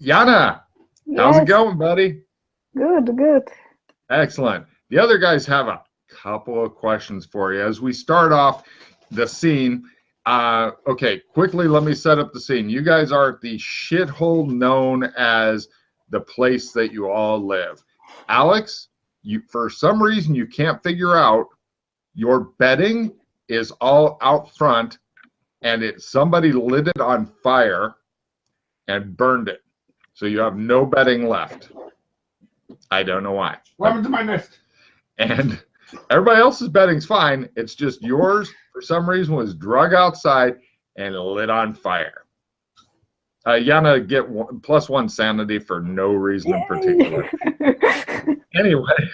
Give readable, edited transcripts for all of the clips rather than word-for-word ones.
Yana, how's it Yes, going, buddy? good, good. Excellent. The other guys have a couple of questions for you as we start off the scene. Okay, quickly, let me set up the scene. You guys are at the shithole known as the place that you all live. Alex, you for some reason you can't figure out your bedding is all out front, and somebody lit it on fire and burned it. So you have no bedding left. I don't know why. What happened to my nest? And everybody else's bedding's fine. It's just yours, for some reason, was drug outside and lit on fire. Yana, get +1 sanity for no reason in particular. Anyway,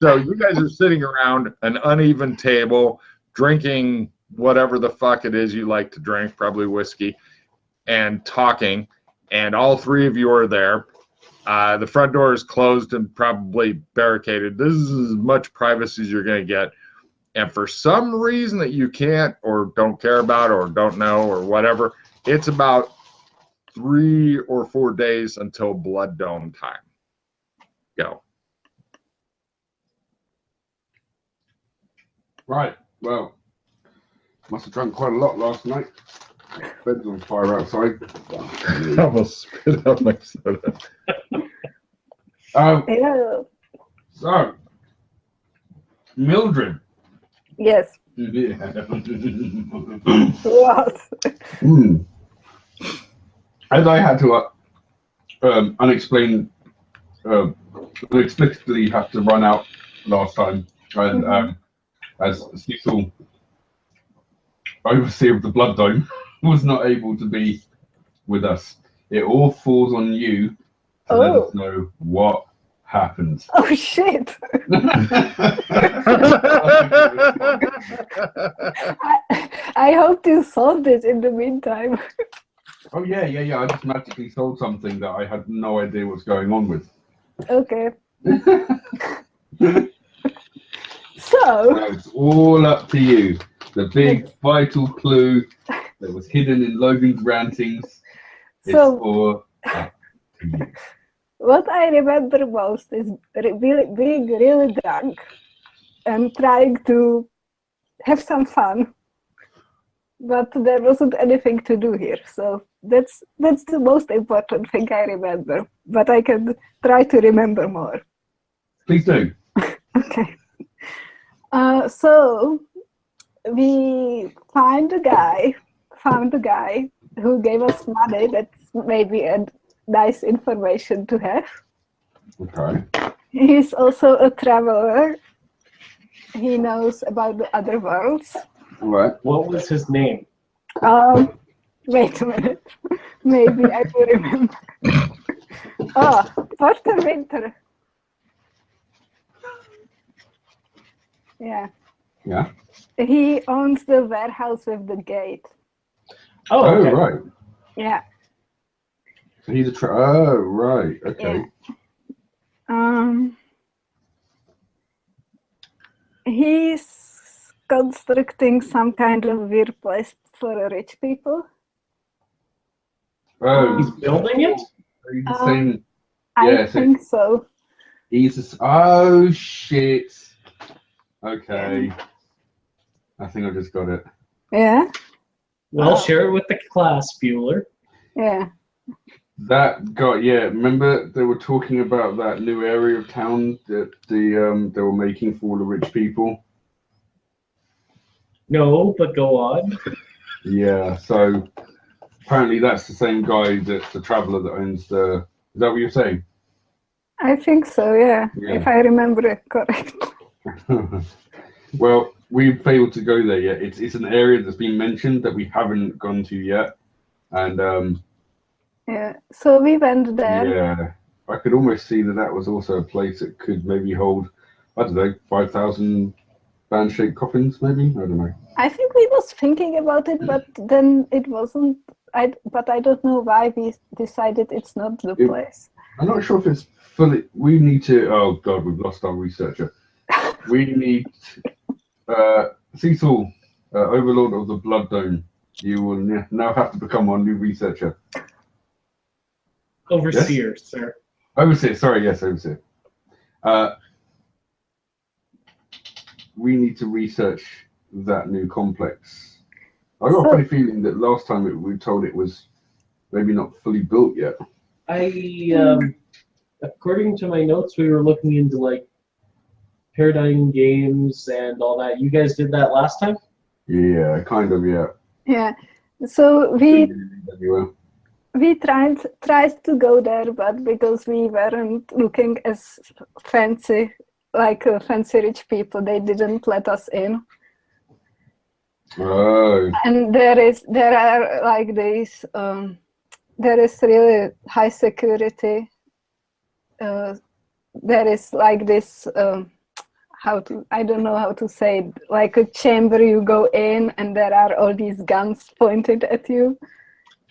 so you guys are sitting around an uneven table, drinking whatever the fuck it is you like to drink, probably whiskey, and talking, and all three of you are there. The front door is closed and probably barricaded. This is as much privacy as you're going to get. And for some reason that you can't or don't care about or don't know or whatever, it's about 3 or 4 days until Blood Dome time. Go. Right, well, must have drunk quite a lot last night. Bed's on fire outside. I almost spit out my soda. Hello. So, Mildred. Yes. Yeah. What? As I had to unexplicably have to run out last time, and as Cecil, overseer of the Blood Dome, was not able to be with us, it all falls on you to let us know what happened. Oh shit! I hope you solved it in the meantime. Oh yeah. I just magically sold something that I had no idea what's going on with. Okay. So So, it's all up to you. The big vital clue that was hidden in Logan's rantings is all up to you. what I remember most is being really drunk and trying to have some fun, but there wasn't anything to do here. So that's the most important thing I remember. But I can try to remember more. Please do. Okay. So we found a guy who gave us money. That's maybe a nice information to have. Okay. He's also a traveler. He knows about the other worlds. All right. What was his name? Wait a minute. Maybe I will remember. Porter Winter. Yeah. Yeah. He owns the warehouse with the gate. Oh, okay. Right. Yeah. So he's a oh, right. Okay. Yeah. He's constructing some kind of weird place for rich people. Oh, He's building it? Are you the same? I think so. He's oh shit. Okay. I think I just got it. Yeah. Well, share it with the class, Bueller. Yeah. That got remember they were talking about that new area of town that they were making for all the rich people? No, but go on. Yeah, so apparently that's the same guy that's the traveler that owns the is that what you're saying? I think so, yeah. If I remember it correct. Well, we've failed to go there yet. It's an area that's been mentioned that we haven't gone to yet. And yeah, so we went there. yeah, I could almost see that was also a place that could maybe hold, I don't know, 5,000 band-shaped coffins, maybe? I don't know. I think we was thinking about it, but then it wasn't. But I don't know why we decided it's not the place. I'm not sure if it's fully. We need to. Oh God, we've lost our researcher. We need Cecil, Overlord of the Blood Dome. You will now have to become our new researcher. Overseer, sir. Overseer, sorry, yes, Overseer. We need to research that new complex. I got a funny feeling that last time we were told it was maybe not fully built yet. According to my notes, we were looking into like paradigm games and all that. You guys did that last time? Yeah, kind of, yeah. Yeah. So we tried to go there, but because we weren't looking as fancy, like fancy rich people, they didn't let us in. Oh. And there are like these. There is really high security. There is like this. I don't know how to say it, like a chamber you go in and there are all these guns pointed at you.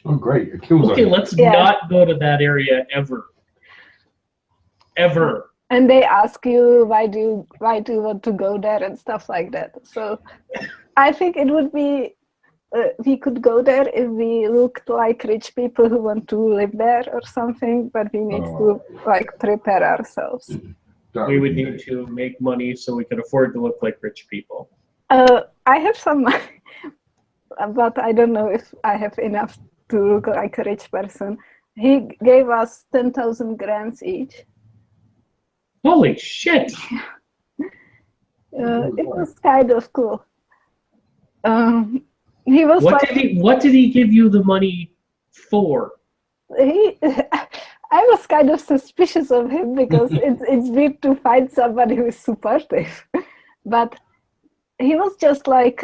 Oh, great. A kill zone. Okay, let's not go to that area ever. Ever. And they ask you why do you want to go there and stuff like that. So I think it would be, we could go there if we looked like rich people who want to live there or something, but we need to like prepare ourselves. We would need to make money so we could afford to look like rich people. I have some money, but I don't know if I have enough to look like a rich person. He gave us 10,000 grants each. Holy shit! It was kind of cool. He was what did he give you the money for? I was kind of suspicious of him because it's weird to find somebody who is supportive, but he was just like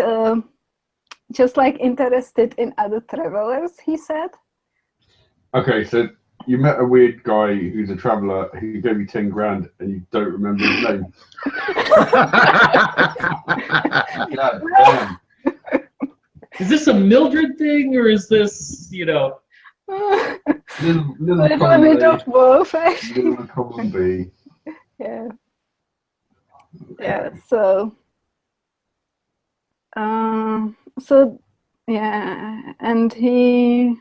interested in other travelers. He said. Okay, so you met a weird guy who's a traveler who gave you 10 grand and you don't remember his name. God damn. Is this a Mildred thing or is this, little A bit of both, actually. Little common bee. Yeah. Okay. Yeah. So yeah, and he.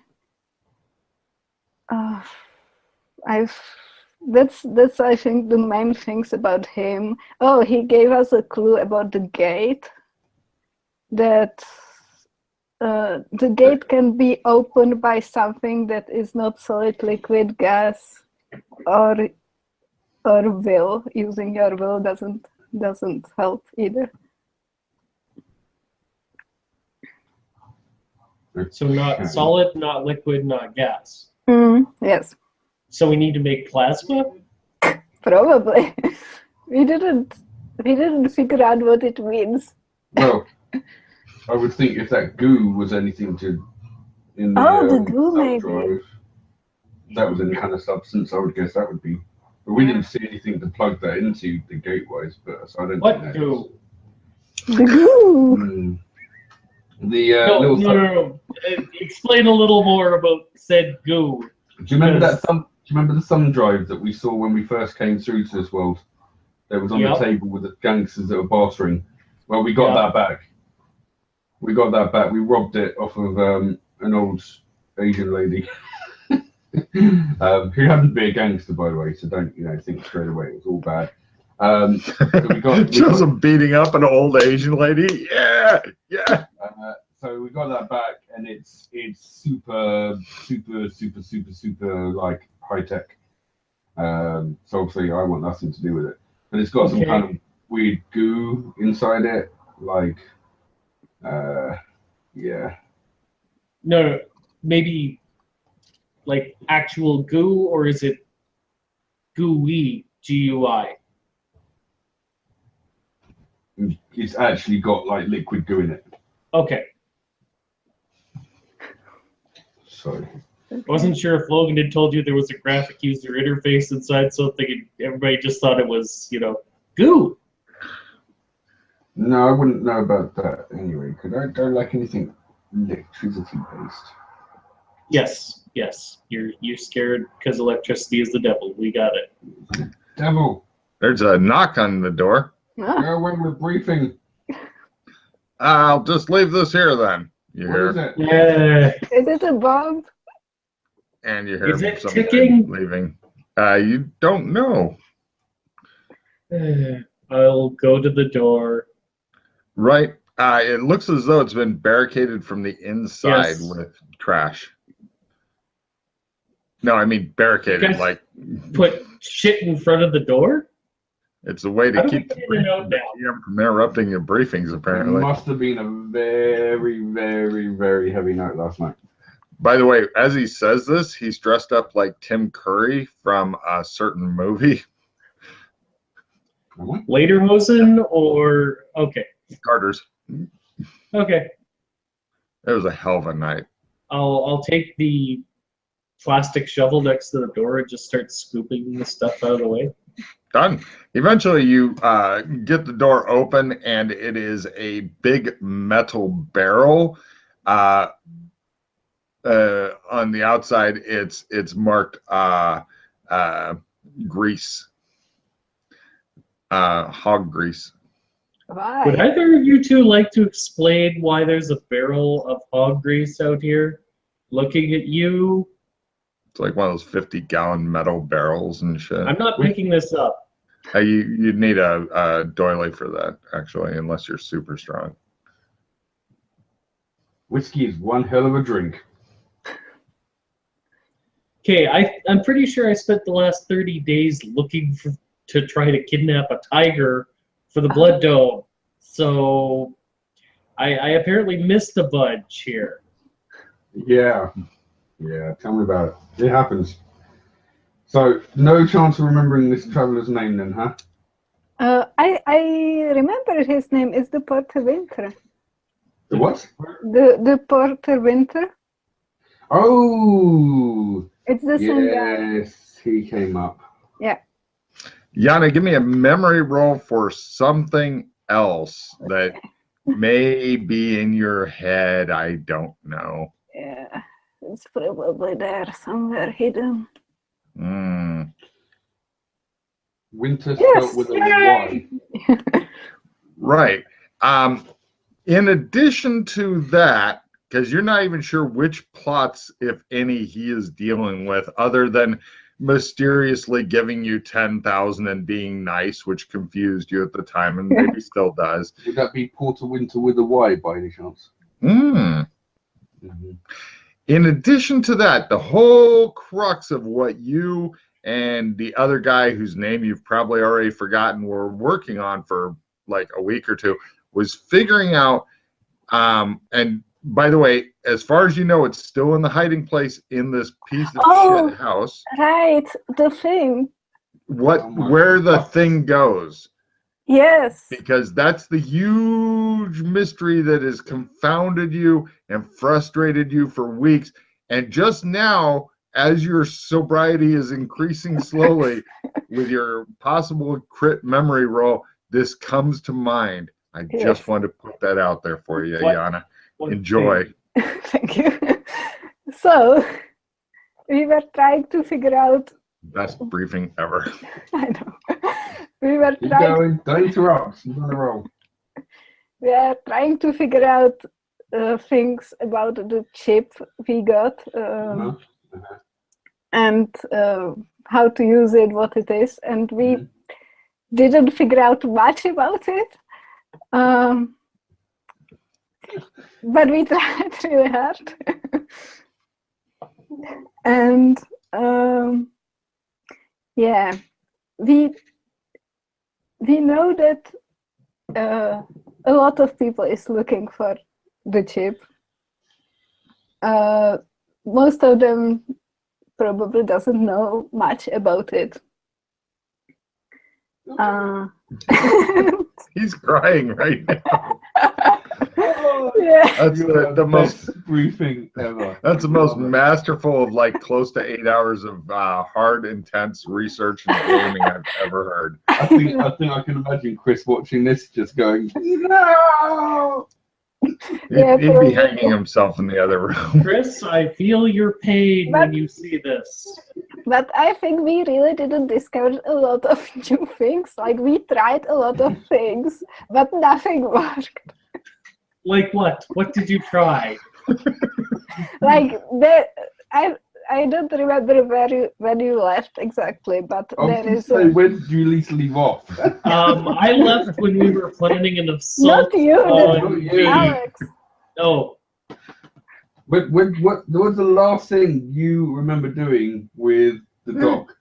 That's I think the main things about him. Oh, he gave us a clue about the gate. That the gate can be opened by something that is not solid, liquid, gas, or will. Using your will doesn't help either. so not solid, not liquid, not gas? Yes. So we need to make plasma? Probably. We didn't figure out what it means. Well, I would think if that goo was anything in the the goo maybe. drive, that was any kind of substance, I would guess that would be. But we didn't see anything to plug that into the gateways, but so I don't What think goo? The goo. No. Explain a little more about said goo. Do you remember Do you remember the thumb drive that we saw when we first came through to this world? That was on the table with the gangsters that were bartering. Well, we got that back. We got that back. We robbed it off of an old Asian lady who happened to be a gangster, by the way. So don't think straight away it was all bad. So we got beating up an old Asian lady. Yeah. So we got that back, and it's super like high tech. So obviously I want nothing to do with it, but it's got some kind of weird goo inside it, like yeah. No, maybe like actual goo, or is it gooey, GUI? It's actually got like liquid goo in it. Okay. Sorry. I wasn't sure if Logan had told you there was a graphic user interface inside something, and everybody just thought it was, goo. No, I wouldn't know about that anyway, because I don't like anything electricity based. Yes. You're scared because electricity is the devil. We got it. Devil. There's a knock on the door. Go when we're briefing. I'll just leave this here then. You What hear? is it? Yeah. Is it a bomb? and you hear Is it somebody ticking? leaving. You don't know. I'll go to the door. Right. It looks as though it's been barricaded from the inside Yes. with trash. No, I mean barricaded. Guys like put shit in front of the door? it's a way How to do we keep the get in and out now? GM from interrupting your briefings. It Apparently. must have been a very, very, very heavy night last night. By the way, as he says this, he's dressed up like Tim Curry from a certain movie. Lederhosen or okay. Carter's. Okay. It was a hell of a night. I'll take the plastic shovel next to the door and just start scooping the stuff out of the way. Done. Eventually, you get the door open, and it is a big metal barrel. On the outside, it's marked grease, hog grease. Why? Would either of you two like to explain why there's a barrel of hog grease out here looking at you? It's like one of those 50-gallon metal barrels and shit. I'm not making this up. You'd need a doily for that, actually, unless you're super strong. Whiskey is one hell of a drink. Okay, I'm pretty sure I spent the last 30 days looking to try to kidnap a tiger for the Blood Dome. So I apparently missed a bunch here. Yeah. Yeah, tell me about it. It happens. So, no chance of remembering this traveler's name then, huh? I remember his name is the Porter Winter. The what? The Porter Winter. Oh! It's the same guy. Yes, he came up. Yeah. Yana, give me a memory roll for something else that may be in your head. I don't know. Yeah. It's probably there somewhere hidden. Winter Yes, spelled with a Y. Right. In addition to that, because you're not even sure which plots, if any, he is dealing with, other than mysteriously giving you 10,000 and being nice, which confused you at the time and maybe still does. Would that be Porter Winter with a Y by any chance? In addition to that, the whole crux of what you and the other guy whose name you've probably already forgotten were working on for like a week or two was figuring out, and by the way, as far as you know, it's still in the hiding place in this piece of shit house. Right, the thing. Where the thing goes. Yes. Because that's the huge mystery that has confounded you and frustrated you for weeks. And just now, as your sobriety is increasing slowly with your possible crit memory roll, this comes to mind. I just wanted to put that out there for you, Yana. Enjoy. Thank you. So, we were trying to figure out. Best briefing ever. I know. We were Keep trying. going. Don't interrupt. You're on a roll. We are trying to figure out things about the chip we got and how to use it, what it is, and we didn't figure out much about it. But we tried really hard. And yeah, we know that a lot of people is looking for the chip. Most of them probably doesn't know much about it. He's crying right now. Yeah. That's the most briefing ever. That's the most masterful of like close to 8 hours of hard, intense research and gaming I've ever heard. I think I can imagine Chris watching this just going, no! He'd be hanging himself in the other room. Chris, I feel your pain when you see this. But I think we really didn't discover a lot of new things. Like, we tried a lot of things, but nothing worked. Like what? What did you try? Like, I I don't remember when you left exactly, but I was there going to is say, when did you least leave off? I left when we were planning an assault Not you, on not the... you. Alex. Oh, What was the last thing you remember doing with the doc?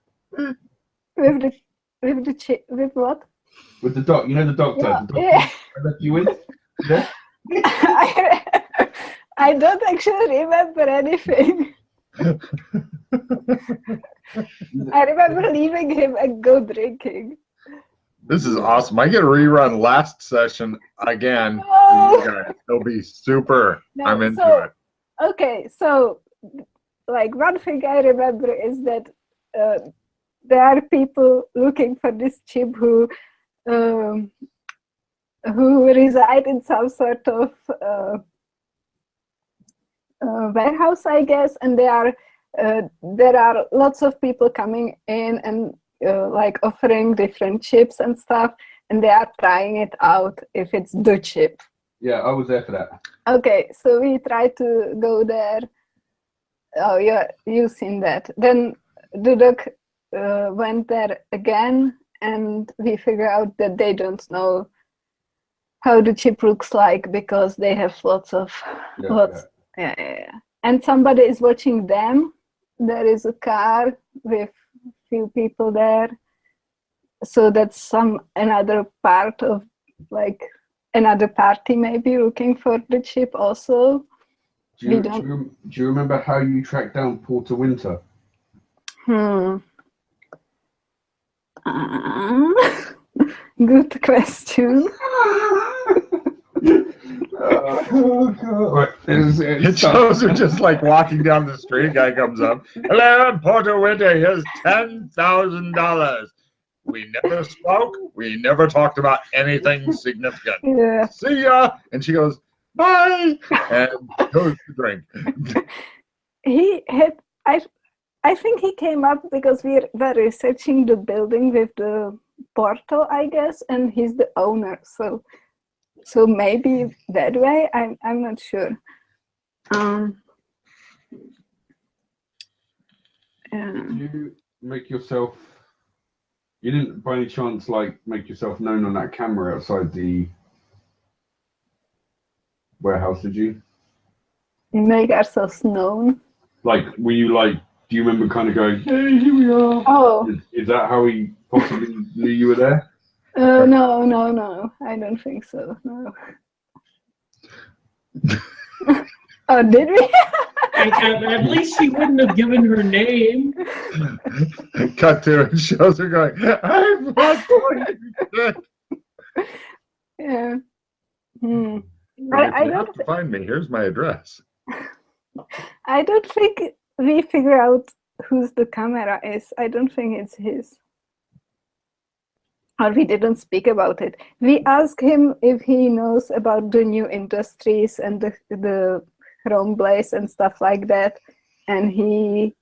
With what? With the doc, you know the doctor. Yeah, The doctor yeah. I left you with? Yeah? I don't actually remember anything. I remember leaving him and go drinking. This is awesome. I get to rerun last session again. Oh. You guys. It'll be super. No, I'm into so- it. Okay, so like one thing I remember is that there are people looking for this chip who reside in some sort of warehouse, I guess, and there are lots of people coming in and like offering different chips and stuff, and they are trying it out if it's the chip. Yeah, I was there for that. Okay, so we try to go there. Oh, yeah, you've seen that. Then Dudok went there again, and we figure out that they don't know how the chip looks like because they have lots. Yeah. And somebody is watching them. There is a car with few people there. So that's another part of like another party maybe looking for the chip also. Do you remember how you tracked down Porter Winter? Good question. Oh, God. Right. It shows her just like walking down the street. A guy comes up. Hello, I'm Porter Winter. Here's $10,000. We never spoke. We never talked about anything significant. Yeah. See ya. And she goes, bye. And goes to drink. I think he came up because we were researching the building with the portal, I guess, and he's the owner. So maybe that way. I'm not sure. You make yourself. You didn't, by any chance, like make yourself known on that camera outside the warehouse, did you? Make ourselves known. Like, were you like? Do you remember kind of going, "Hey, here we are"? Oh. Is that how he possibly knew you were there? No. I don't think so. No. Oh, did we? at least she wouldn't have given her name. Cut to it. Shows her going, I'm not going to be dead. Yeah. I don't have to find me. Here's my address. I don't think we figure out whose the camera is. I don't think it's his. Or we didn't speak about it. We asked him if he knows about the new industries and the Chrome Blaze and stuff like that, and he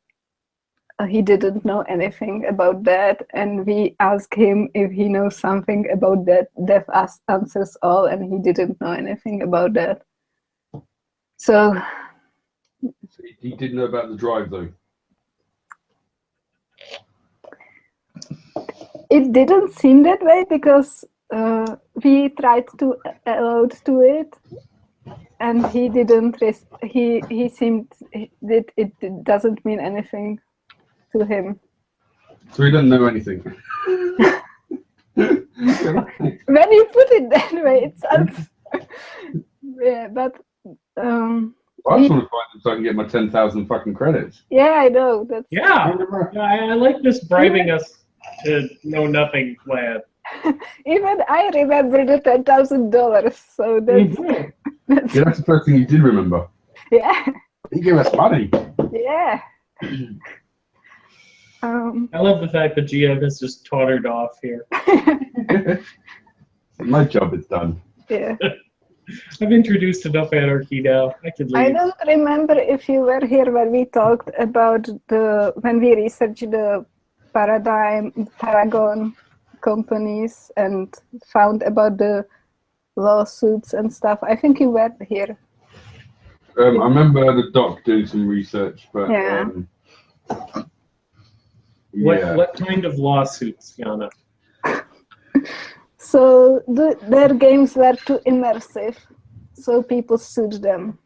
didn't know anything about that. And we asked him if he knows something about that. Dev answers all, and he didn't know anything about that. So he did know about the drive, though. it didn't seem that way because we tried to allude to it, and he didn't. He seemed that it doesn't mean anything to him. So he doesn't know anything. When you put it that way, it sounds. Yeah, but. I just want to find him so I can get my 10,000 fucking credits. Yeah, I know. That's. Yeah, I like this bribing us to know nothing plan. Even I remember the $10,000, so that's. That's Yeah, that's the first thing you did remember. yeah. He gave us money. Yeah. I love the fact that GM has just tottered off here. My job is done. Yeah. I've introduced enough anarchy now. I can leave. I don't remember if you were here when we talked about when we researched the Paragon companies and found about the lawsuits and stuff. I think you were here. I remember the doc doing some research, but Yeah. What kind of lawsuits, Yana? So their games were too immersive, so people sued them.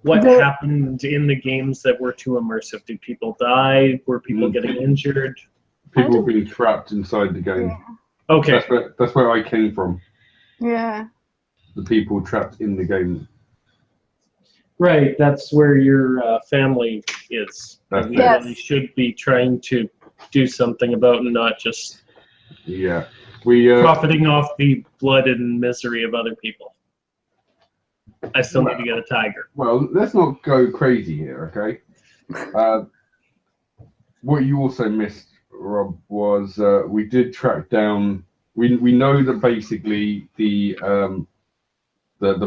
What happened in the games that were too immersive? Did people die? Were people getting injured? People being trapped inside the game. Yeah. Okay. That's where I came from. Yeah. The people trapped in the game. Right, that's where your family is. That's We it. really should be trying to do something about and not just Yeah. We profiting off the blood and misery of other people. I still need to get a tiger. well, let's not go crazy here, okay? What you also missed, Rob, was we did track down. We know that basically the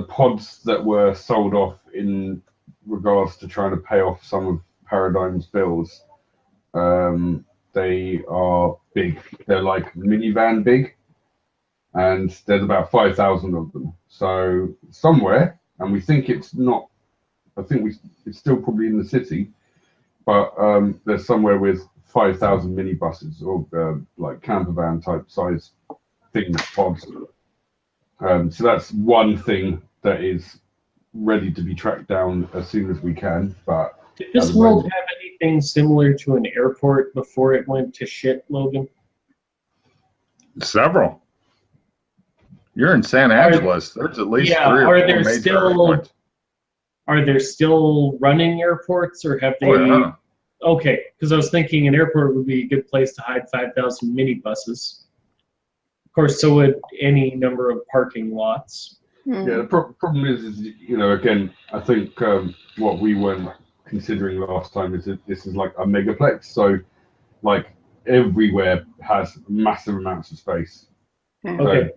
pods that were sold off in regards to trying to pay off some of Paradigm's bills, they are big. They're like minivan big, and there's about 5,000 of them. So somewhere, and we think it's not. I think it's still probably in the city, but there's somewhere with 5,000 minibuses or like camper van type size things, pods. So that's one thing that is ready to be tracked down as soon as we can. But did this world have anything similar to an airport before it went to shit, Logan? Several. You're in San Angeles. There's at least 3 or 4 major airports. Are there still running airports, or have they? Oh, yeah. Okay, because I was thinking an airport would be a good place to hide 5,000 minibuses. Of course, so would any number of parking lots. Yeah, the problem is, you know, again, I think what we weren't considering last time is that this is like a megaplex, so like everywhere has massive amounts of space. Okay. So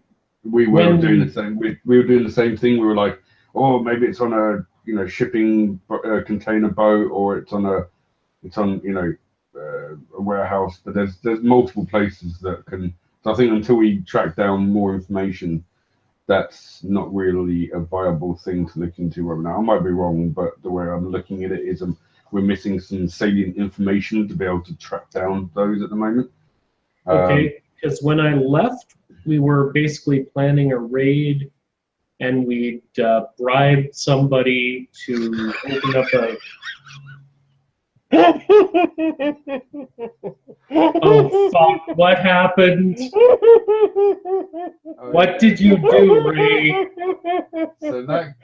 we were doing the same. We were doing the same thing. We were like, oh, maybe it's on a shipping container boat, or it's on a warehouse. But there's multiple places that can. So I think until we track down more information, that's not really a viable thing to look into right now. I might be wrong, but the way I'm looking at it is we're missing some salient information to be able to track down those at the moment. Okay, because when I left, we were basically planning a raid, and we'd bribed somebody to open up a... Oh, fuck, what happened? What did you do, Ray? So that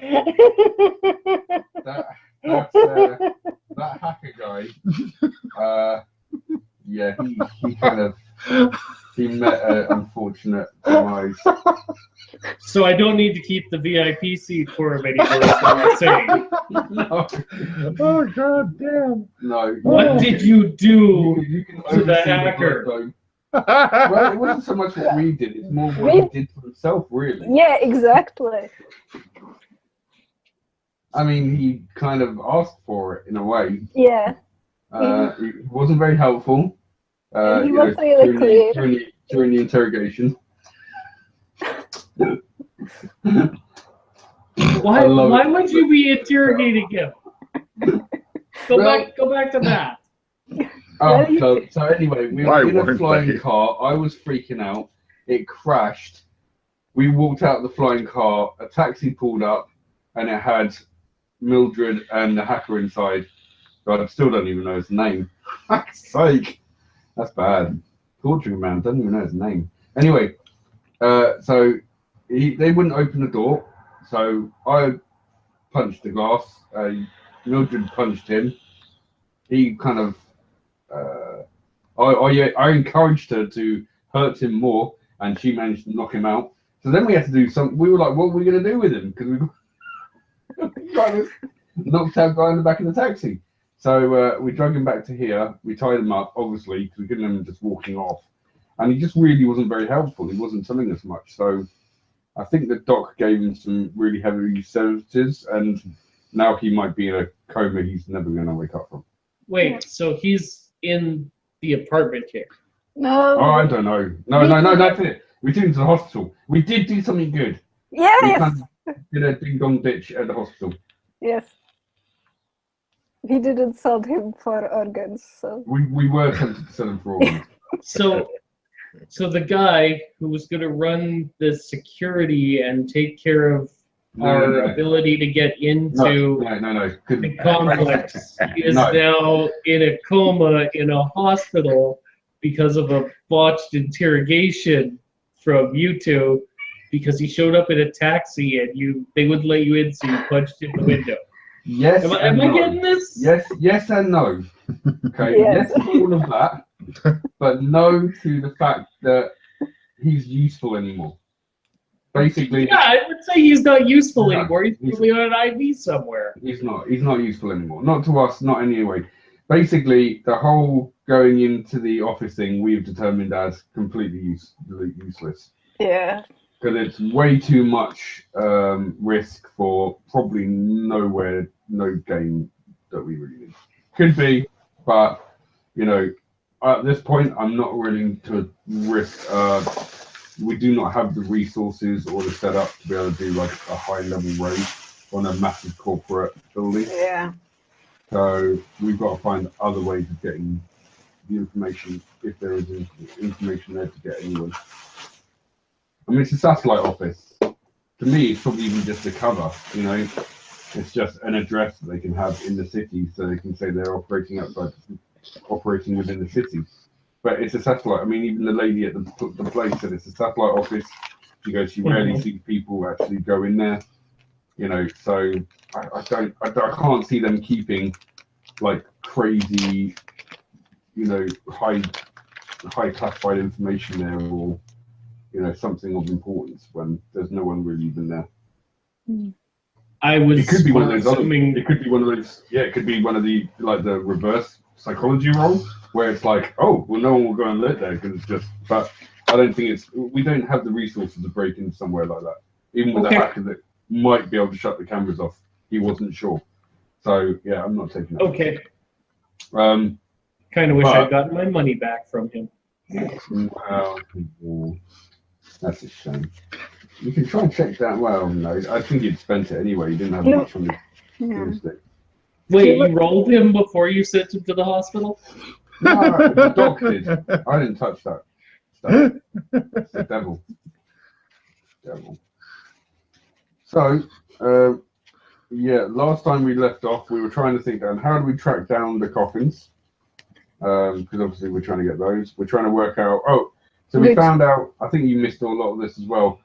hacker guy, yeah, he met an unfortunate demise. So I don't need to keep the VIP seat for him anymore, is what I'm saying. No. Oh, god damn. No. What did you do You can to the oversee hacker? blood, well, it wasn't so much what we did, it's more what he did for himself, really. Yeah, exactly. I mean, he kind of asked for it in a way. Yeah. He wasn't very helpful. He was really clear. During the interrogation. Why would you be interrogating him? Go back to that. So anyway, we were in a flying car. I was freaking out. It crashed. We walked out of the flying car. A taxi pulled up, and it had Mildred and the hacker inside. But I still don't even know his name. Fuck's sake. That's bad. Torturing man doesn't even know his name. Anyway, so they wouldn't open the door. So I punched the glass. Mildred punched him. He kind of. I encouraged her to hurt him more, and she managed to knock him out. So then we had to do something. We were like, what are we going to do with him? Because we got this knocked out guy in the back of the taxi. So we drug him back to here. We tied him up, obviously, because we couldn't have him just walking off. And he just really wasn't very helpful. He wasn't telling us much. So I think the doc gave him some really heavy sedatives, and now he might be in a coma he's never going to wake up from. Wait, so he's in the apartment here? No. Oh, I don't know. No, that's it. We took him to the hospital. We did do something good. Yeah, We yes. kind of did a ding-dong ditch at the hospital. Yes. We didn't sell him for organs, so We were tempted to sell him for organs. So the guy who was going to run the security and take care of our ability to get into No. the complex is No. now in a coma in a hospital because of a botched interrogation from you two, because he showed up in a taxi and they wouldn't let you in, so you punched in the window. Yes. Am I getting this? Yes and no. Okay. Yes. Yes to all of that, but no to the fact that he's useful anymore. Basically, Yeah, I would say he's not useful No, anymore. He's probably on an IV somewhere. he's not useful anymore. Not to us, not anyway. Basically, the whole going into the office thing we've determined as completely useless. yeah. Because it's way too much risk for probably no game that we really need. Could be, but at this point, I'm not willing to risk. We do not have the resources or the setup to be able to do like a high-level raid on a massive corporate building. Yeah. So we've got to find other ways of getting the information, if there is information there to get anyway. I mean, it's a satellite office. To me, it's probably even just a cover, It's just an address that they can have in the city, so they can say they're operating within the city. But it's a satellite. I mean, even the lady at the place said it's a satellite office. She goes, she rarely sees people actually go in there, So I can't see them keeping like crazy, high classified information there, or something of importance when there's no one really even there. I was It could be one of those. assuming It could be one of those. Yeah, it could be one of the reverse psychology role where it's like, oh, well, no one will go and live there because it's just. But I don't think we don't have the resources to break into somewhere like that. Even with a hacker that might be able to shut the cameras off, he wasn't sure. So yeah, I'm not taking that. Okay. Kind of wish I'd gotten my money back from him. Well, that's a shame. You can try and check that. Well, no, I think he'd spent it anyway. He didn't have much on his stick. Wait, you rolled him before you sent him to the hospital? No, the doc did. I didn't touch that stuff. It's the devil. So, last time we left off, we were trying to think, how do we track down the coffins? Because obviously we're trying to get those. We're trying to work out. Oh, so we found out. I think you missed a lot of this as well.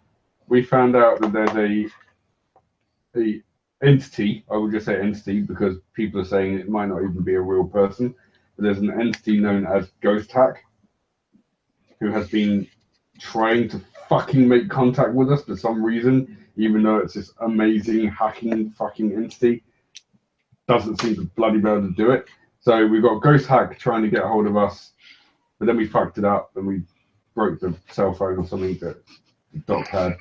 We found out that there's a entity. I would just say entity because people are saying it might not even be a real person. But there's an entity known as Ghost Hack who has been trying to fucking make contact with us for some reason, even though it's this amazing hacking fucking entity. Doesn't seem to bloody be able to do it. So we've got Ghost Hack trying to get a hold of us, but then we fucked it up and we broke the cell phone or something that the doc had.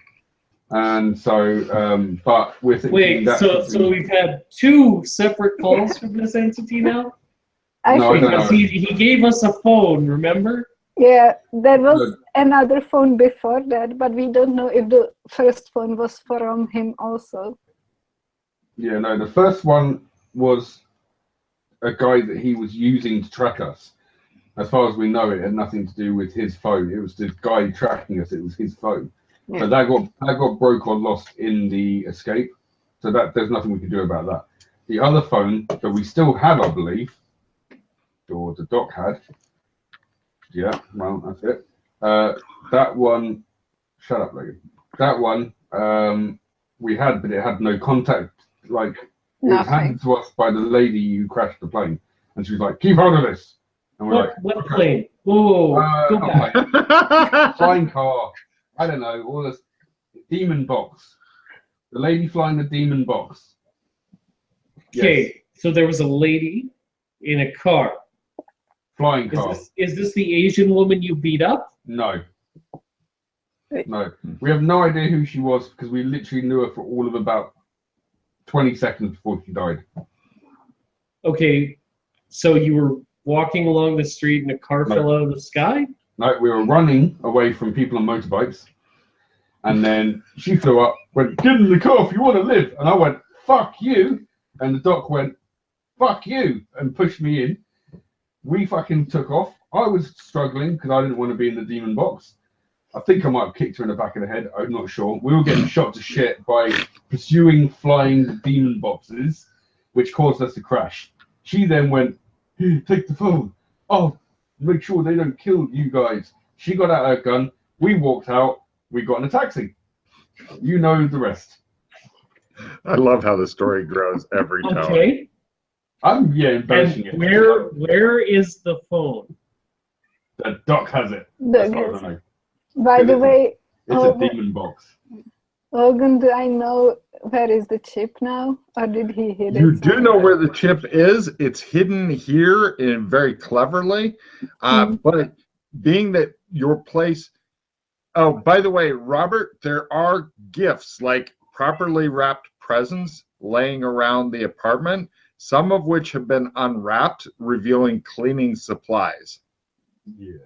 And so, but we're thinking so we've had two separate calls from this entity now? Because he gave us a phone, remember? Yeah, there was another phone before that, but we don't know if the first phone was from him also. Yeah, no, the first one was a guy that he was using to track us. As far as we know, it had nothing to do with his phone. It was the guy tracking us. It was his phone. Yeah. But that got broke or lost in the escape. So that there's nothing we can do about that. The other phone that we still have, I believe, or the doc had. Yeah, well, that's it. That one, shut up, Logan. That one we had, but it had no contact. Like, it was handed to us by the lady who crashed the plane. And she was like, keep hold of this. And we're what plane? Whoa, go back. Flying car. I don't know, all this demon box. The lady flying the demon box. Okay, so there was a lady in a car. Flying car. Is this the Asian woman you beat up? No. No. We have no idea who she was because we literally knew her for all of about 20 seconds before she died. Okay, so you were walking along the street and a car fell out of the sky? No, we were running away from people on motorbikes. And then she flew up, went, get in the car if you want to live. And I went, fuck you. And the doc went, fuck you, and pushed me in. We fucking took off. I was struggling because I didn't want to be in the demon box. I think I might have kicked her in the back of the head. I'm not sure. We were getting shot to shit by pursuing flying demon boxes, which caused us to crash. She then went, take the phone. Oh, make sure they don't kill you guys. She got out her gun. We walked out. We got in a taxi. You know the rest. I love how the story grows every time. Okay. I'm embellishing it. Where is the phone? The doc has it. Doc That's what I has- know. By the way, It's a demon box. Logan, do I know where is the chip now? Or did he hit it? You do know somewhere? where the chip is. It's hidden here in very cleverly. But being that your place... Oh, by the way, Robert, there are gifts, like properly wrapped presents laying around the apartment, some of which have been unwrapped, revealing cleaning supplies. Yeah.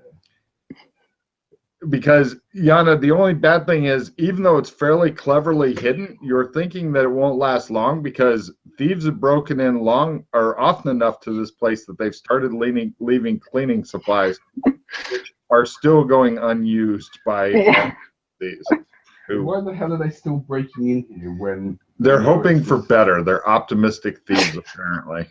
Because, Yana, the only bad thing is, even though it's fairly cleverly hidden, you're thinking that it won't last long because thieves have broken in often enough to this place that they've started leaving cleaning supplies, which are still going unused by these. Why the hell are they still breaking in here when... They're hoping for better. They're optimistic thieves, apparently.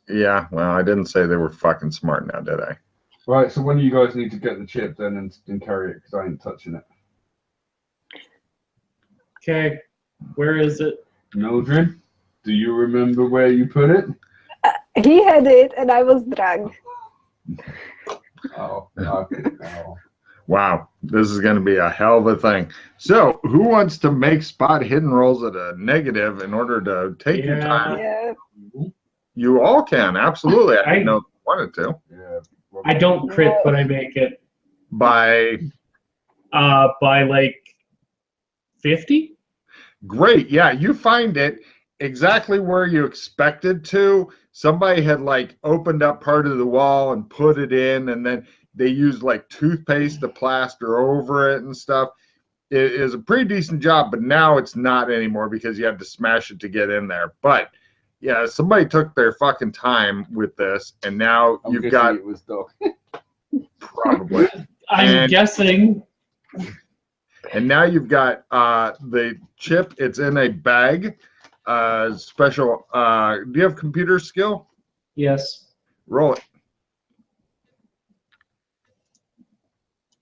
Yeah, well, I didn't say they were fucking smart now, did I? Right, so when do you guys need to get the chip then and carry it? Because I ain't touching it. Okay. Where is it? Mildred, do you remember where you put it? He had it and I was drunk. Oh, okay. Oh. Wow, this is going to be a hell of a thing. So, who wants to make spot hidden rolls at a negative in order to take your time? Yeah. You all can, absolutely. I didn't know if you wanted to. Yeah. I don't crit, but I make it By like 50. great, yeah, you find it exactly where you expected to. Somebody had like opened up part of the wall and put it in, and then they used like toothpaste to plaster over it and stuff. It is a pretty decent job, but now it's not anymore because you had to smash it to get in there. But yeah, somebody took their fucking time with this, and now you've got it was Doc. probably. I'm guessing. And now you've got the chip. It's in a bag. Special. Do you have computer skill? Yes. Roll it.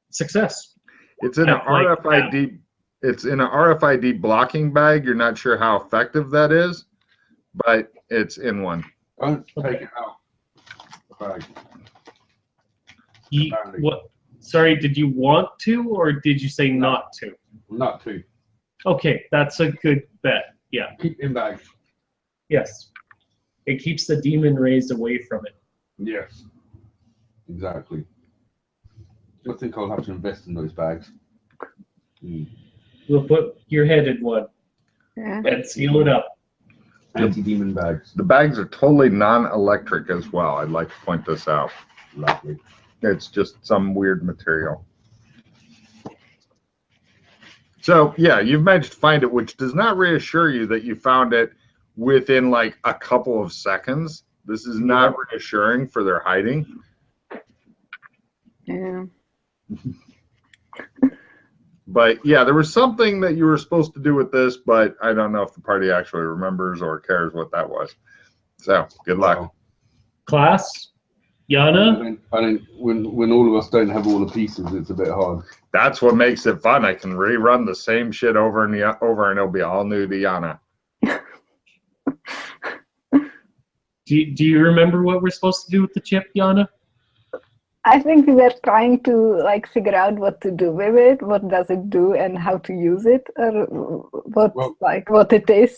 Success. It's in an RFID. It's in an RFID blocking bag. You're not sure how effective that is, but it's in one. Don't take it out. The bag. What? Sorry, did you want to, or did you say not to? Not to. Okay, that's a good bet. Yeah. Keep in bag. Yes. It keeps the demon rays away from it. Yes. Exactly. I think I'll have to invest in those bags. We'll put your head in one Yeah. and seal it up. Anti-demon bags. The bags are totally non-electric as well. I'd like to point this out. Lovely. It's just some weird material. So yeah, you've managed to find it, which does not reassure you that you found it within like a couple of seconds. This is not reassuring for their hiding. Yeah. But yeah, there was something that you were supposed to do with this, but I don't know if the party actually remembers or cares what that was. So good luck. Class? Yana? I don't. When all of us don't have all the pieces, it's a bit hard. That's what makes it fun. I can rerun the same shit over and it'll be all new to Yana. Do you remember what we're supposed to do with the chip, Yana? I think we were trying to like figure out what to do with it, what does it do, and how to use it, or what it is.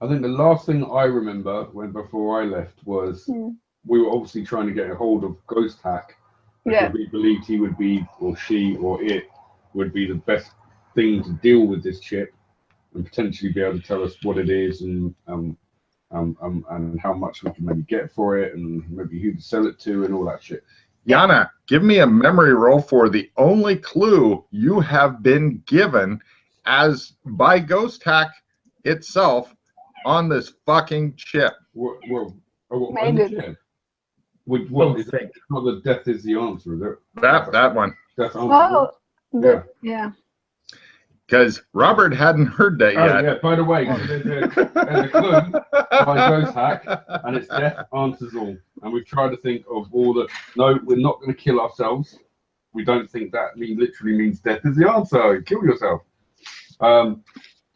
I think the last thing I remember before I left was we were obviously trying to get a hold of Ghost Hack because Yeah. we believed he would be, or she, or it would be the best thing to deal with this chip and potentially be able to tell us what it is and how much we can maybe get for it and maybe who to sell it to and all that shit. Yana, give me a memory roll for the only clue you have been given as by Ghost Hack itself on this fucking chip. What Made it. chip? What Don't is think. it? Not that death is the answer, is it? That one. Death answer. Oh, Yeah. yeah. Because Robert hadn't heard that Oh, yet. yeah, by the way, there's a clue by Ghost Hack, and it's death answers all. And we've tried to think of all the. No, we're not going to kill ourselves. We don't think that literally means death is the answer. Kill yourself.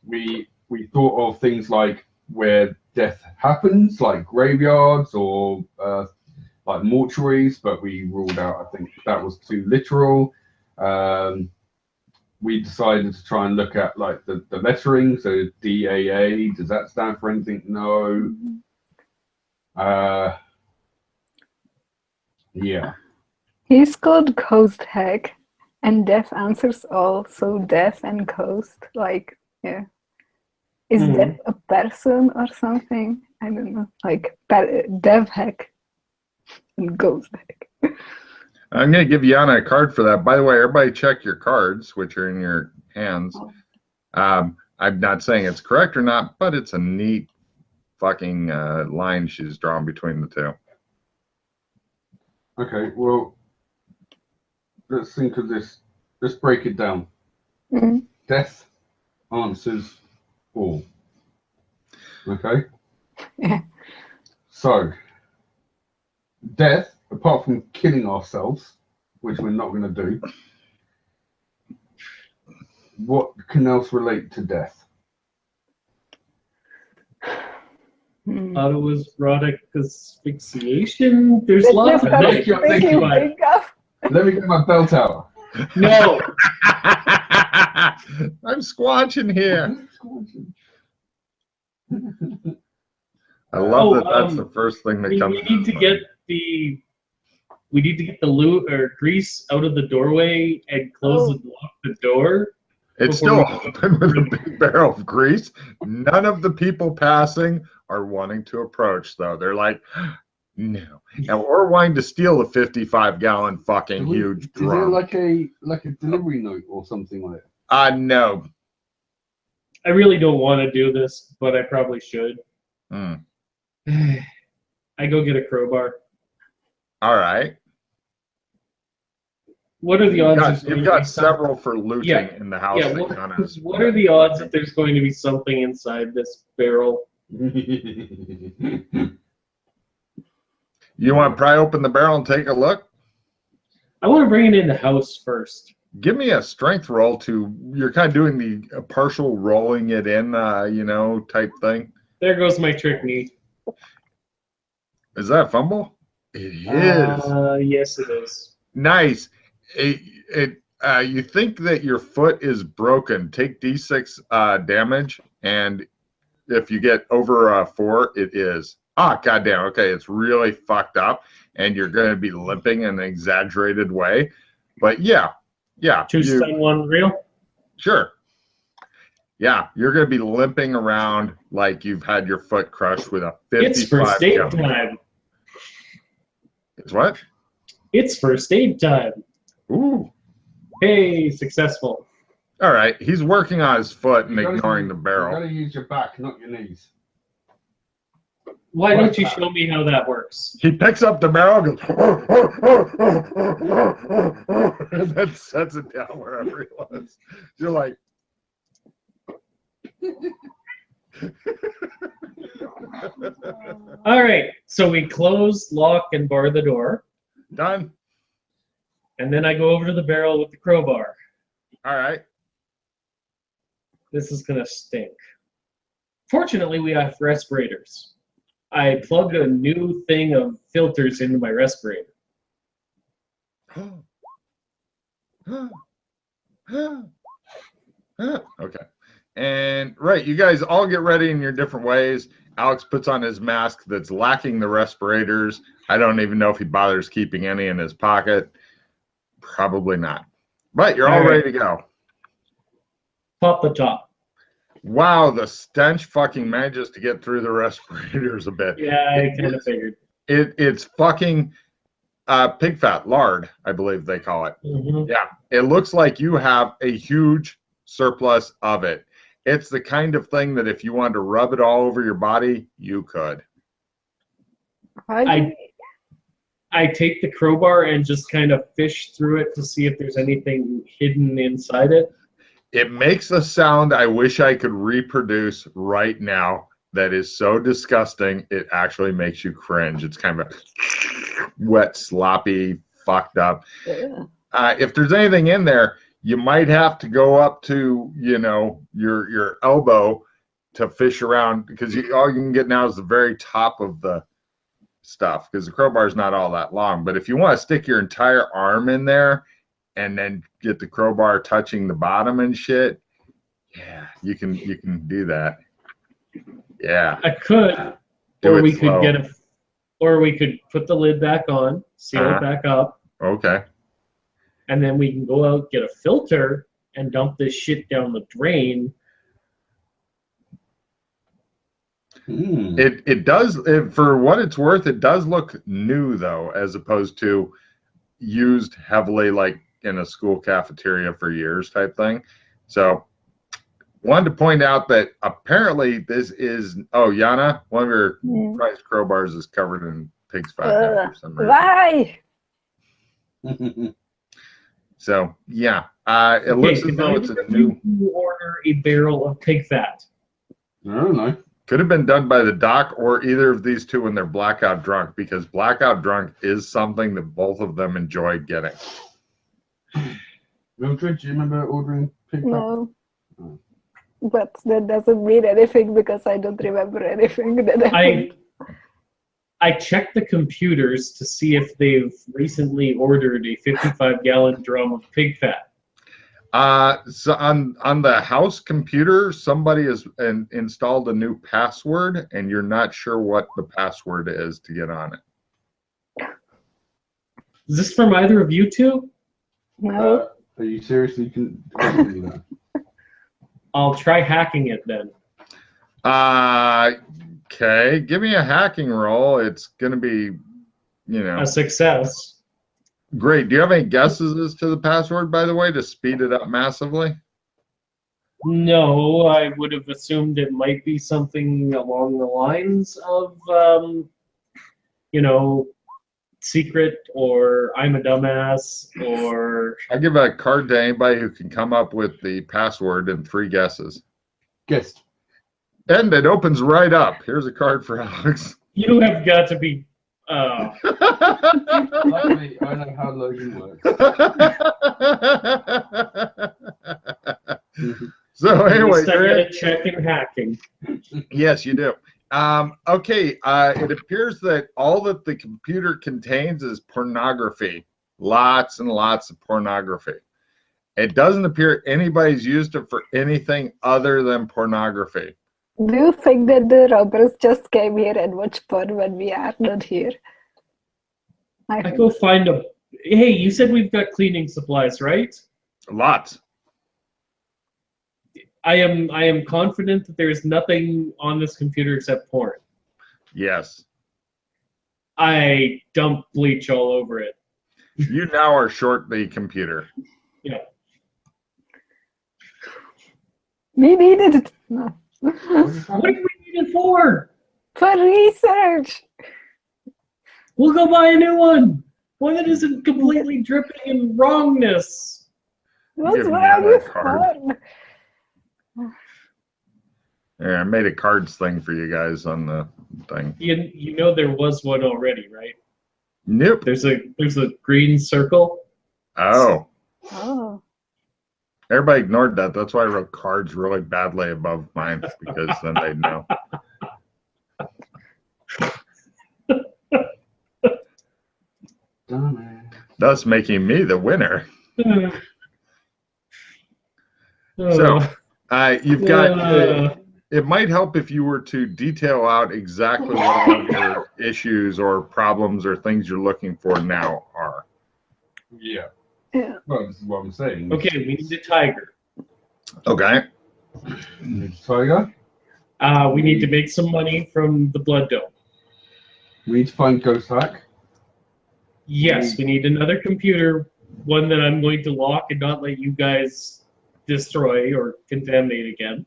We thought of things like where death happens, like graveyards or like mortuaries, but we ruled out. I think that was too literal. We decided to try and look at like the lettering. So DAA, does that stand for anything? No. Yeah. He's called Ghost Hack, and death answers all. So death and ghost, like, yeah. Is death a person or something? I don't know. Like dev hack and ghost hack. I'm going to give Yana a card for that. By the way, everybody check your cards, which are in your hands. I'm not saying it's correct or not, but it's a neat fucking line she's drawn between the two. Okay, well, let's think of this. Let's break it down. Mm-hmm. Death answers all. Okay? Yeah. So, death, apart from killing ourselves, which we're not going to do, what can else relate to death? Autoerotic asphyxiation. There's That's lots of what I was things. thinking of. Let me get my belt out. No. I'm squatching here. I love that that's the first thing that comes. We need to get the lube or grease out of the doorway and close and lock the door. It's still open with a big barrel of grease. None of the people passing are wanting to approach, though. They're like, no. Or wanting to steal a 55-gallon fucking huge drum. Is there like a delivery note or something like it? No. I really don't want to do this, but I probably should. I go get a crowbar. All right. What are the odds? You've got several for looting in the house. Yeah. What are the odds that there's going to be something inside this barrel? You want to pry open the barrel and take a look? I want to bring it in the house first. Give me a strength roll to. You're kind of doing the partial rolling it in, type thing. There goes my trick knee. Is that a fumble? It is. Yes, it is. Nice. You think that your foot is broken. Take D6 damage, and if you get over 4, it is. Goddamn. Okay, it's really fucked up, and you're going to be limping in an exaggerated way. But yeah. 2 stun, 1 real? Sure. Yeah, you're going to be limping around like you've had your foot crushed with a 55. It's first aid time. It's what? It's first aid time. Ooh. Hey, successful. All right, he's working on his foot and ignoring the barrel. You got to use your back, not your knees. Why don't you show me how that works? He picks up the barrel and goes, and then sets it down wherever he was. You're like, all right, so we close, lock, and bar the door. done. And then I go over to the barrel with the crowbar. All right. This is going to stink. Fortunately, we have respirators. I plug a new thing of filters into my respirator. Okay. And right, you guys all get ready in your different ways. Alex puts on his mask that's lacking the respirators. I don't even know if he bothers keeping any in his pocket. Probably not. But you're all ready to go. Pop the top. Wow, the stench fucking manages to get through the respirators a bit. Yeah, I kind of figured. It's fucking pig fat, lard, I believe they call it. Mm-hmm. Yeah, it looks like you have a huge surplus of it. it's the kind of thing that if you wanted to rub it all over your body, you could. I take the crowbar and just kind of fish through it to see if there's anything hidden inside it. It makes a sound I wish I could reproduce right now that is so disgusting it actually makes you cringe. It's kind of a wet, sloppy, fucked up. Yeah. If there's anything in there, you might have to go up to, you know, your elbow to fish around, because all you can get now is the very top of the stuff, because the crowbar is not all that long. But if you want to stick your entire arm in there and then get the crowbar touching the bottom and shit, yeah, you can do that. Yeah, I could, Do or it we slow. could put the lid back on, seal it back up, Okay. and then we can go out, get a filter, and dump this shit down the drain. It does, for what it's worth, it does look new though, as opposed to used heavily like in a school cafeteria for years type thing. So wanted to point out that apparently this is, oh, Yana, one of your prized crowbars is covered in pig's fat now for some reason. Why? So yeah, it looks as though it's a new. You order a barrel of pig fat. I don't know. Could have been done by the doc or either of these two when they're blackout drunk, because blackout drunk is something that both of them enjoy getting. Mildred, do you remember ordering pig fat? No. But that doesn't mean anything because I don't remember anything that happened. I checked the computers to see if they've recently ordered a 55-gallon drum of pig fat. So on the house computer, somebody has installed a new password, and you're not sure what the password is to get on it. Is this from either of you two? No. Are you seriously do that? I'll try hacking it then. Okay, give me a hacking roll. It's going to be, you know, A success. great. Do you have any guesses as to the password, by the way, to speed it up massively? No, I would have assumed it might be something along the lines of, you know, secret, or I'm a dumbass, or... I'll give a card to anybody who can come up with the password in 3 guesses. Guessed. And it opens right up. Here's a card for Alex. You have got to be... Luckily, I know how Logan works. So anyway, I get a check in hacking. yes, you do. Okay, it appears that all that the computer contains is pornography. Lots and lots of pornography. It doesn't appear anybody's used it for anything other than pornography. Do you think that the robbers just came here and watched porn when we are not here? I go find a... Hey, you said we've got cleaning supplies, right? Lots. I am confident that there is nothing on this computer except porn. Yes. I dump bleach all over it. You now are short the computer. Yeah. We needed it. No. What do we need it for? For research. We'll go buy a new one. One that isn't completely dripping in wrongness. What's Give me wrong that with card. porn? Yeah, I made a cards thing for you guys on the thing. You know there was one already, right? Nope. There's a green circle. Oh. Oh. Everybody ignored that. That's why I wrote cards really badly above mine, because then they'd know. Thus making me the winner. So, you've got... it might help if you were to detail out exactly what all of your issues or problems or things you're looking for now are. Yeah. Yeah. Well, this is what I'm saying. Okay, we need a tiger. Okay. Tiger. We need to make some money from the blood dome. We need to find Ghost Hack. Yes, we need another computer, one that I'm going to lock and not let you guys destroy or contaminate again.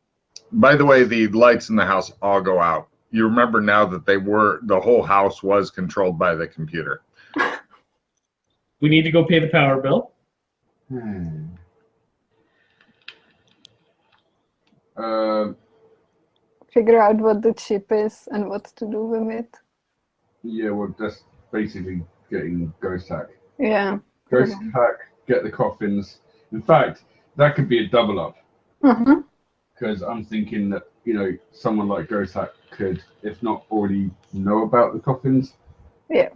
By the way, the lights in the house all go out. You remember now that the whole house was controlled by the computer. We need to go pay the power bill. Figure out what the chip is and what to do with it. Yeah, well, that's basically getting ghost hack. Yeah. Ghost hack, get the coffins. In fact, that could be a double up. Because I'm thinking that, someone like ghost hack could, if not already know about the coffins. Yeah.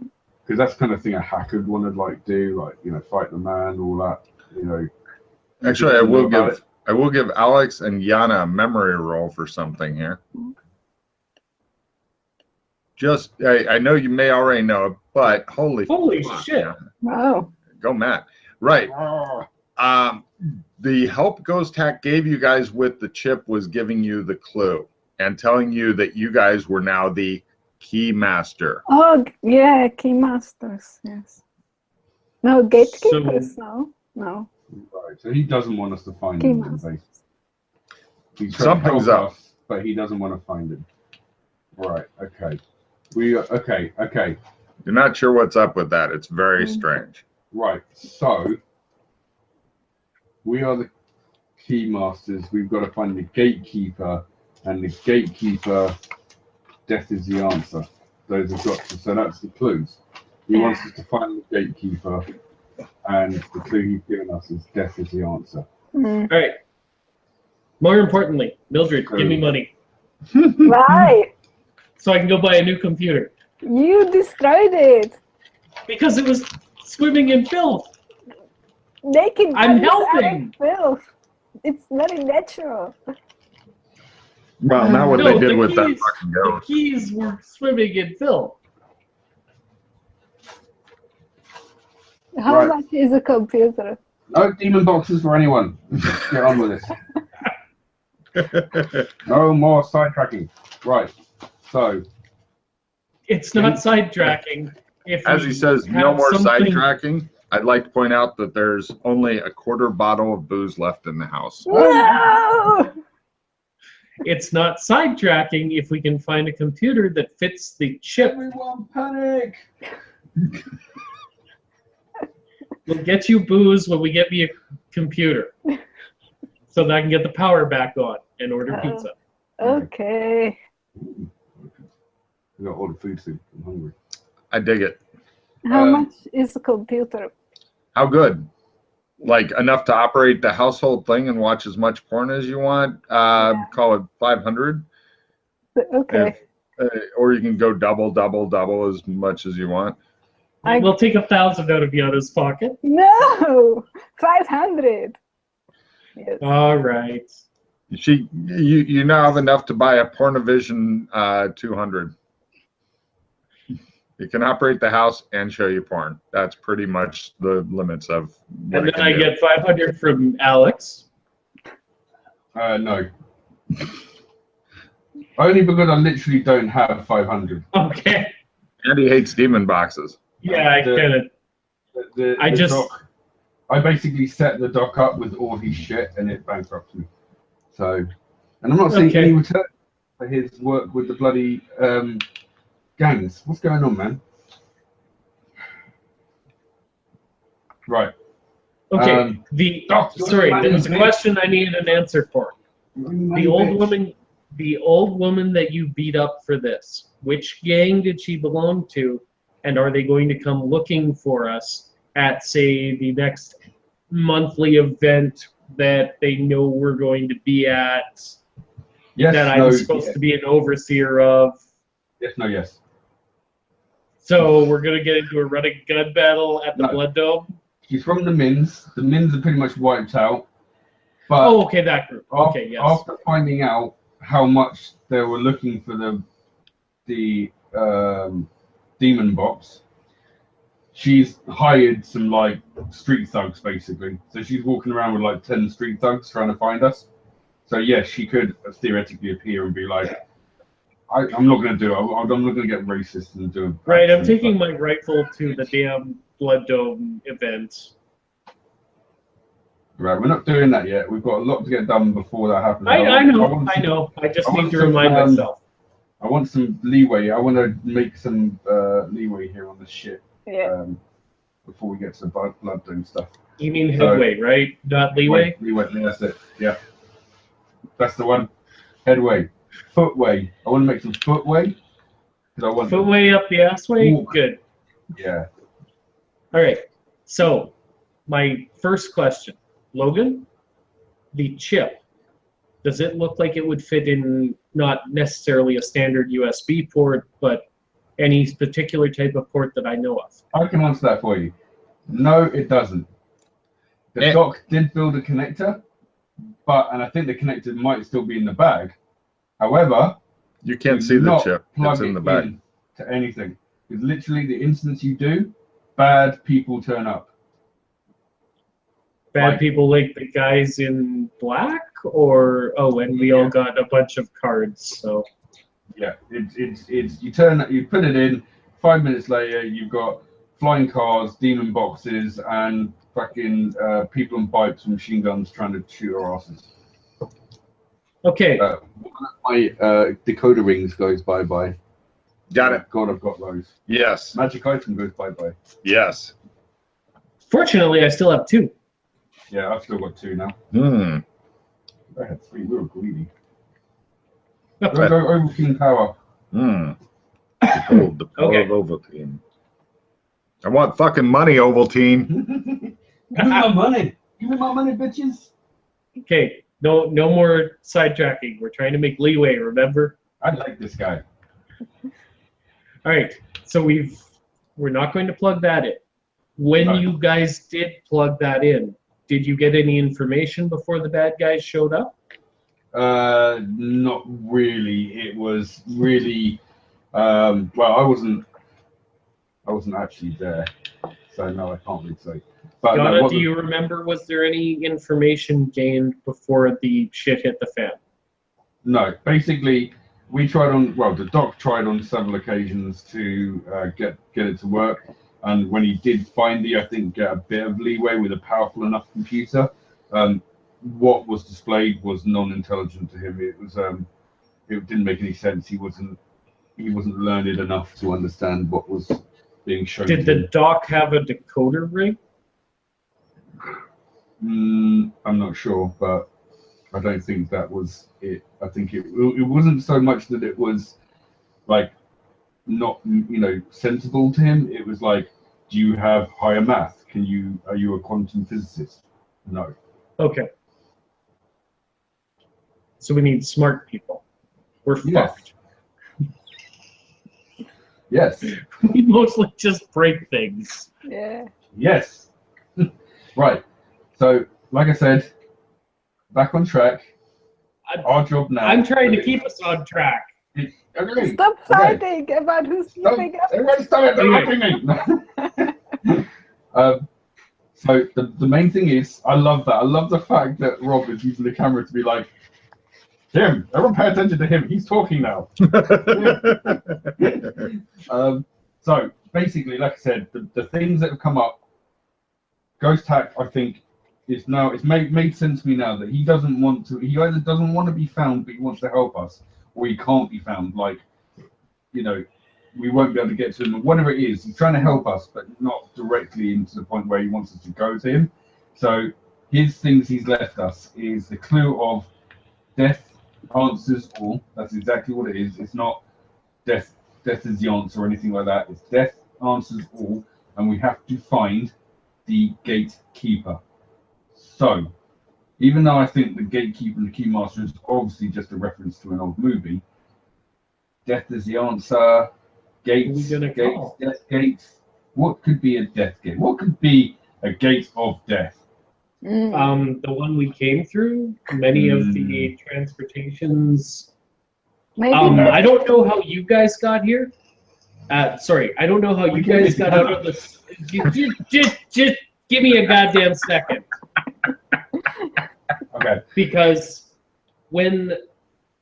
Because that's the kind of thing a hacker would want to do, fight the man, all that. Actually, I will give Alex and Yana a memory roll for something here. Just, I know you may already know it, but holy shit! Yeah. Wow. Go Matt. Right. The help ghost hack gave you guys with the chip was giving you the clue and telling you that you guys were now the key master. Oh, yeah, key masters, yes. No, gatekeepers, no. Right, so he doesn't want us to find Key him. masters. He's trying to Something's help up. us, but he doesn't want to find him. Right, okay. Okay. You're not sure what's up with that. It's very strange. Right, so we are the key masters. We've got to find the gatekeeper, and the gatekeeper, death is the answer. Those have got to, so that's the clues. He wants us to find the gatekeeper, and the clue he's given us is death is the answer. All right. More importantly, Mildred, give me money Why? so I can go buy a new computer. You destroyed it. Because it was swimming in filth. They can I'm cut this out of helping. filth. It's very natural. Well, not what they No, did the with that keys- fucking The ghost. keys were swimming in filth. How Right. much is a computer? No demon boxes for anyone. Get on with this. No more sidetracking. Right, so It's not sidetracking. If As we he says, no have more something- sidetracking. I'd like to point out that there's only a quarter bottle of booze left in the house. No! It's not sidetracking if we can find a computer that fits the chip. everyone panic. We'll get you booze when we get me a computer. So that I can get the power back on and order pizza. Okay. We got all the food soon. I'm hungry. I dig it. How much is a computer? How good? Like enough to operate the household thing and watch as much porn as you want. Call it 500. Okay. Or you can go double as much as you want. We'll take 1,000 out of Yana's pocket. No! 500. Yes. All right. You now have enough to buy a Pornovision 200. You can operate the house and show you porn. That's pretty much the limits of what And it then can I do. get 500 from Alex. No. Only because I literally don't have 500. Okay. And he hates demon boxes. Yeah, I get it. I basically set the dock up with all his shit and it bankrupts me. So, and I'm not seeing Okay. any return for his work with the bloody gangs. What's going on, man? Right. Okay. Sorry, there was a man. question I needed an answer for. The old woman that you beat up for this, which gang did she belong to? And are they going to come looking for us at, say, the next monthly event that they know we're going to be at, Yes, that I'm supposed to be an overseer of? Yes, no, yes. So we're going to get into a running gun battle at the No. Blood Dome? She's from the Mins. The Mins are pretty much wiped out. But Oh, okay, that group. Okay, yes. after finding out how much they were looking for the demon box, she's hired some like street thugs basically. So she's walking around with like 10 street thugs trying to find us. So yes, she could theoretically appear and be like, I'm not going to do it. I'm not going to get racist and do it. Right, I'm taking my rifle to the damn Blood Dome event. Right, we're not doing that yet. We've got a lot to get done before that happens. I know. I just need to remind myself. I want some leeway. I want to make some leeway here on this shit. Yeah. Before we get to the blood and stuff. You mean headway, right? Not leeway? Leeway, that's it. Yeah. That's the one. Headway. Footway. I want to make some footway. I want footway up the assway? Walk. Good. Yeah. All right. So, my first question. Logan, the chip, does it look like it would fit in not necessarily a standard USB port, but any particular type of port that I know of? I can answer that for you. No, it doesn't. The dock did build a connector, and I think the connector might still be in the bag. However, you can't see the chip. It's in the bag. To anything. Because literally the instance you do, bad people turn up. Bad people like the guys in black? Or, and we all got a bunch of cards, so... Yeah, it's you put it in, 5 minutes later you've got flying cars, demon boxes, and fucking people on bikes with machine guns trying to shoot our asses. Okay. One of my decoder rings goes bye-bye. Got it. God, I've got those. Yes. Magic item goes bye-bye. Yes. Fortunately, I still have 2. Yeah, I've still got 2 now. I had 3. We were greedy. Go Ovaltine power. The power of Ovaltine. I want fucking money, Ovaltine. Give me my money. Give me my money, bitches. Okay, no more sidetracking. We're trying to make leeway, remember? I like this guy. All right, so we're not going to plug that in. When you guys did plug that in, did you get any information before the bad guys showed up? Not really. It was really well, I wasn't actually there, so no, I can't really say. But Donna, do you remember, was there any information gained before the shit hit the fan? No, basically we tried the doc tried on several occasions to get it to work, and when he did finally, I think, get a bit of leeway with a powerful enough computer, what was displayed was non-intelligent to him. It was it didn't make any sense. He wasn't learned enough to understand what was being shown. Did the doc have a decoder ring? I'm not sure, but I don't think that was it. I think it wasn't so much that it was like not sensible to him. It was like, do you have higher math? Are you a quantum physicist? No. Okay. So we need smart people. We're fucked. Yes. We mostly just break things. Yeah. Yes. Right. So, like I said, back on track. Our job now. I'm trying to keep us on track. Okay. Stop fighting about who's keeping up. Everyone stop interrupting me. So the main thing is, I love that. I love the fact that Rob is using the camera to be like, Jim, everyone pay attention to him. He's talking now. So basically, like I said, the things that have come up, Ghost Hack, I think, it's made sense to me now that he either doesn't want to be found, but he wants to help us, or he can't be found. Like, we won't be able to get to him, or whatever it is. He's trying to help us, but not directly into the point where he wants us to go to him. So his things he's left us is the clue of death answers all. That's exactly what it is. It's not death is the answer or anything like that. It's death answers all, and we have to find the gatekeeper. So, even though I think the gatekeeper and the keymaster is obviously just a reference to an old movie, death is the answer. Gates. What could be a death gate? What could be a gate of death? The one we came through, many of the transportations. Maybe I don't know how you guys got here. Sorry, I don't know how you guys got out of this. Just give me a goddamn second. Okay. Because when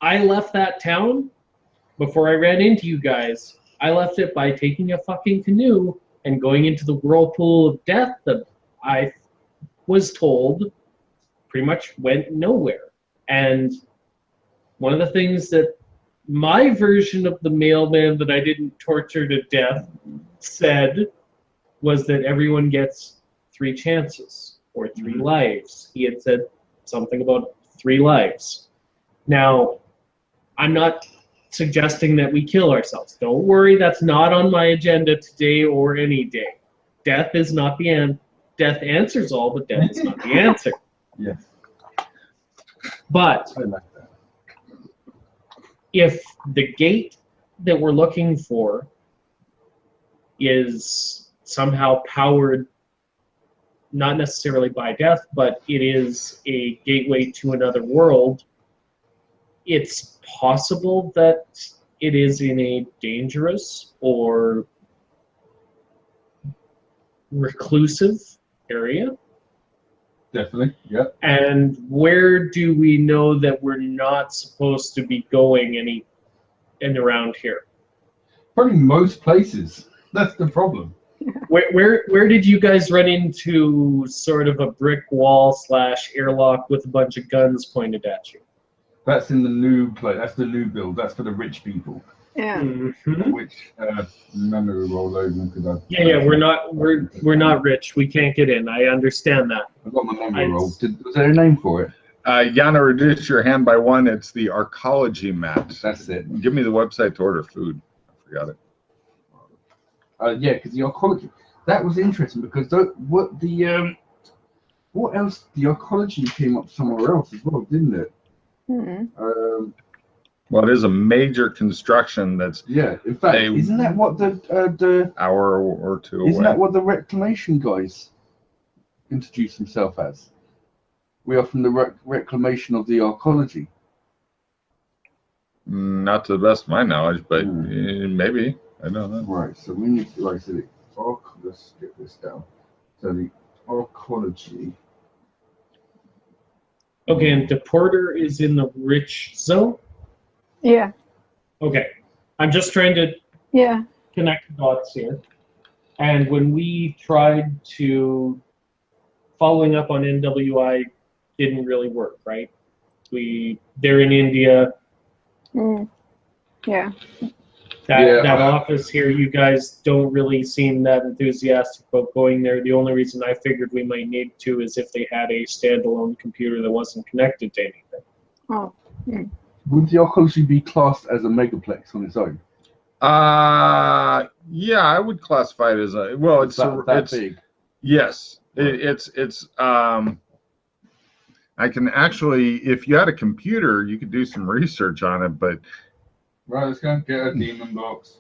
I left that town, before I ran into you guys, I left it by taking a fucking canoe and going into the whirlpool of death that I was told pretty much went nowhere. And one of the things that my version of the mailman that I didn't torture to death said was that everyone gets 3 chances or 3 lives. He had said something about 3 lives. Now, I'm not suggesting that we kill ourselves. Don't worry, that's not on my agenda today or any day. Death is not the end. Death answers all, but death is not the answer. Yes. But I like that. if the gate that we're looking for is somehow powered, not necessarily by death, but it is a gateway to another world, it's possible that it is in a dangerous or reclusive area. Definitely, yeah. And where do we know that we're not supposed to be going any and around here? Probably most places. That's the problem. Where did you guys run into sort of a brick wall / airlock with a bunch of guns pointed at you? That's in the new place. That's the new build. That's for the rich people. Yeah. Mm-hmm. Which memory roll over because Yeah, we're not rich. We can't get in. I understand that. I got my memory roll. Was there a name for it? Yana, reduce your hand by 1. It's the arcology mat. That's it. Give me the website to order food. I forgot it. Yeah, because the arcology. That was interesting because what else? The arcology came up somewhere else as well, didn't it? Mm-hmm. Well, it is a major construction that's Yeah. In fact, isn't that what the hour or 2 away. Isn't that what the reclamation guys introduced themselves as? We are from the reclamation of the arcology. Not to the best of my knowledge, but maybe. I don't know. Right, so we need to, like I said, let's get this down. So the arcology. Okay, and Deporter is in the rich zone? Yeah. Okay. I'm just trying to connect the dots here. And when we tried to following up on NWI didn't really work, right? They're in India. Yeah. That office here, you guys don't really seem that enthusiastic about going there. The only reason I figured we might need to is if they had a standalone computer that wasn't connected to anything. Oh. Would the arcology be classed as a megaplex on its own? Yeah, I would classify it as a it's big. Yes, it's I can actually, if you had a computer, you could do some research on it, but right, let's go and get a demon box.